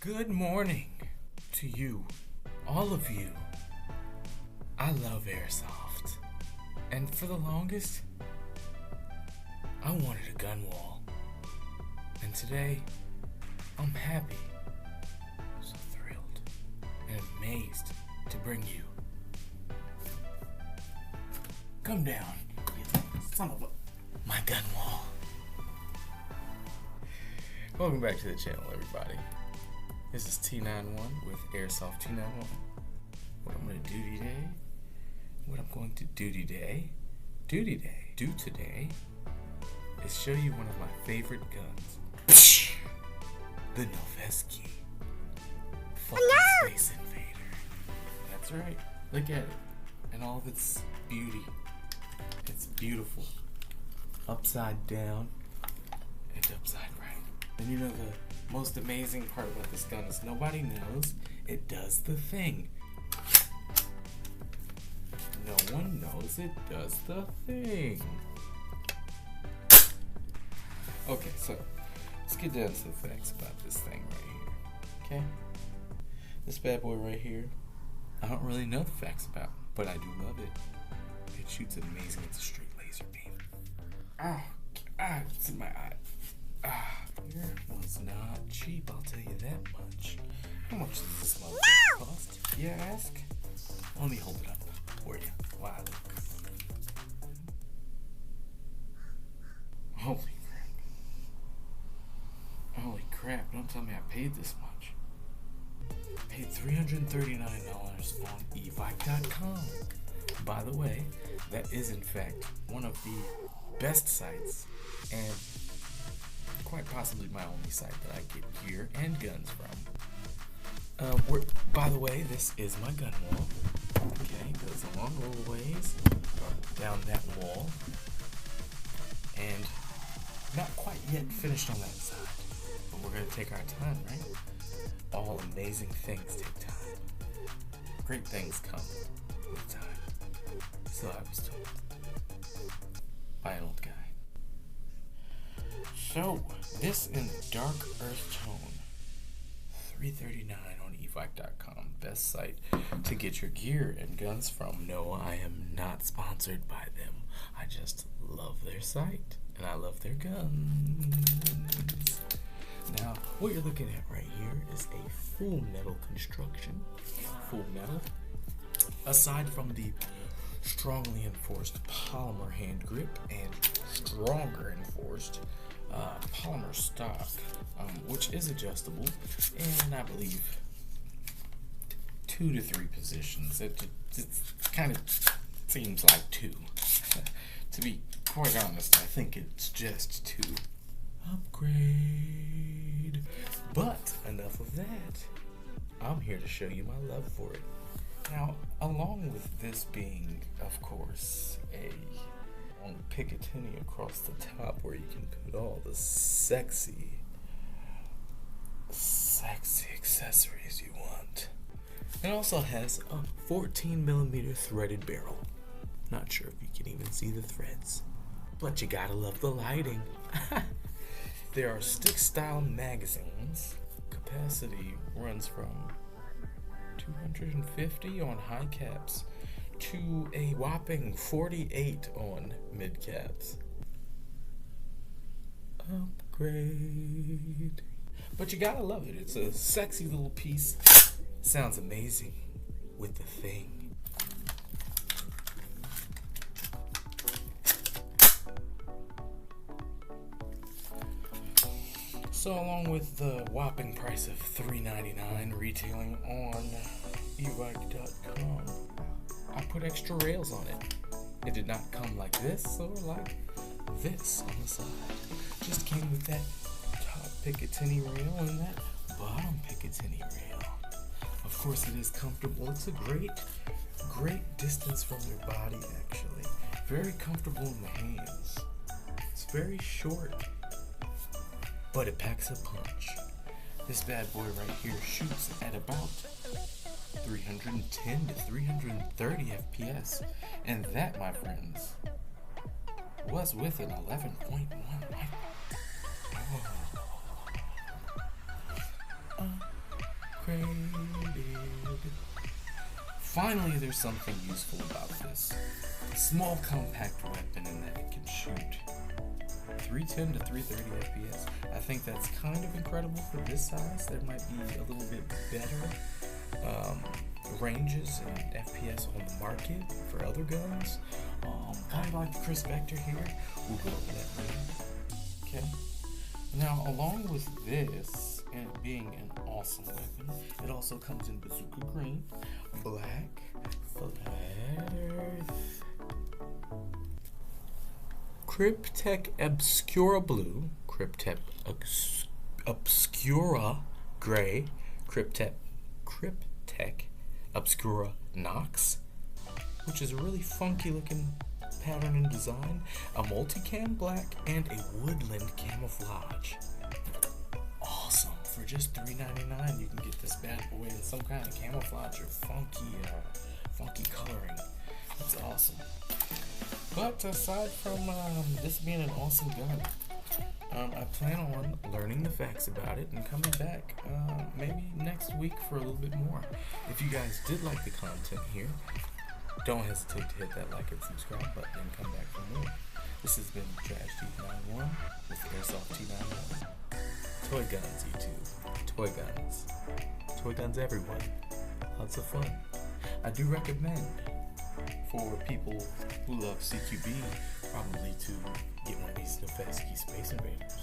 Good morning to you, all of you. I love Airsoft, and for the longest, I wanted a gun wall, and today, I'm happy, so thrilled, and amazed to bring you. Come down, son of a... my gun wall. Welcome back to the channel, everybody. This is T91 with AirsofT91. What I'm going to do today is show you one of my favorite guns. The Noveske. Fucking Space Invader. That's right. Look at it. And all of its beauty. It's beautiful. Upside down and upside right. And you know the most amazing part about this gun is nobody knows it does the thing. No one knows it does the thing. Okay, so let's get down to the facts about this thing right here. Okay? This bad boy right here, I don't really know the facts about, but I do love it. It shoots amazing. It's a straight laser beam. Oh, God, it's in my eye. It was not cheap, I'll tell you that much. How much does this motherfucker cost? You ask? Let me hold it up for you while I look. Holy crap, don't tell me I paid this much. I paid $339 on evike.com. By the way, that is in fact one of the best sites and quite possibly my only site that I get gear and guns from. By the way, this is my gun wall. Okay, it goes a long little ways down that wall. And not quite yet finished on that side. But we're going to take our time, right? All amazing things take time. Great things come with time. So I was told by an old guy. So, this in the dark earth tone, $339 on evike.com, best site to get your gear and guns from. No, I am not sponsored by them. I just love their site, and I love their guns. Now, what you're looking at right here is a full metal construction. Full metal. Aside from the strongly enforced polymer hand grip and stronger enforced polymer stock, which is adjustable, and I believe 2 to 3 positions. It kind of seems like 2. To be quite honest, I think it's just 2. Upgrade. But enough of that. I'm here to show you my love for it. Now, along with this being, of course, a long Picatinny across the top where you can put all the sexy accessories you want. It also has a 14mm threaded barrel. Not sure if you can even see the threads, but you gotta love the lighting. There are stick-style magazines. Capacity runs from 250 on high caps to a whopping 48 on mid caps. Upgrade. But you gotta love it. It's a sexy little piece. Sounds amazing with the thing. So along with the whopping price of $3.99 retailing on evike.com, I put extra rails on it. It did not come like this or like this on the side. It just came with that top Picatinny rail and that bottom Picatinny rail. Of course it is comfortable. It's a great distance from your body actually. Very comfortable in the hands. It's very short, but it packs a punch. This bad boy right here shoots at about 310 to 330 FPS. And that, my friends, was with an 11.1. upgraded. Finally, there's something useful about this. A small compact weapon in that it can shoot 310 to 330 FPS. I think that's kind of incredible for this size. There might be a little bit better ranges and FPS on the market for other guns. Kind of like the Chris Vector here. We'll go over that later. Okay. Now, along with this, and it being an awesome weapon, it also comes in bazooka green, black, flat earth, Cryptek Obscura blue, Cryptek Obscura gray, Cryptek Obscura Nox, which is a really funky looking pattern and design, a multicam black, and a woodland camouflage. Awesome. For just $3.99 you can get this bad boy in some kind of camouflage or funky coloring. That's awesome. But aside from this being an awesome gun, I plan on learning the facts about it and coming back maybe next week for a little bit more. If you guys did like the content here, don't hesitate to hit that like and subscribe button and come back for more. This has been Trash T91 with AirsofT91. Toy guns, YouTube. Toy guns. Toy guns everyone. Lots of fun. I do recommend for people who love CQB probably to get one of these Noveske Space Invaders.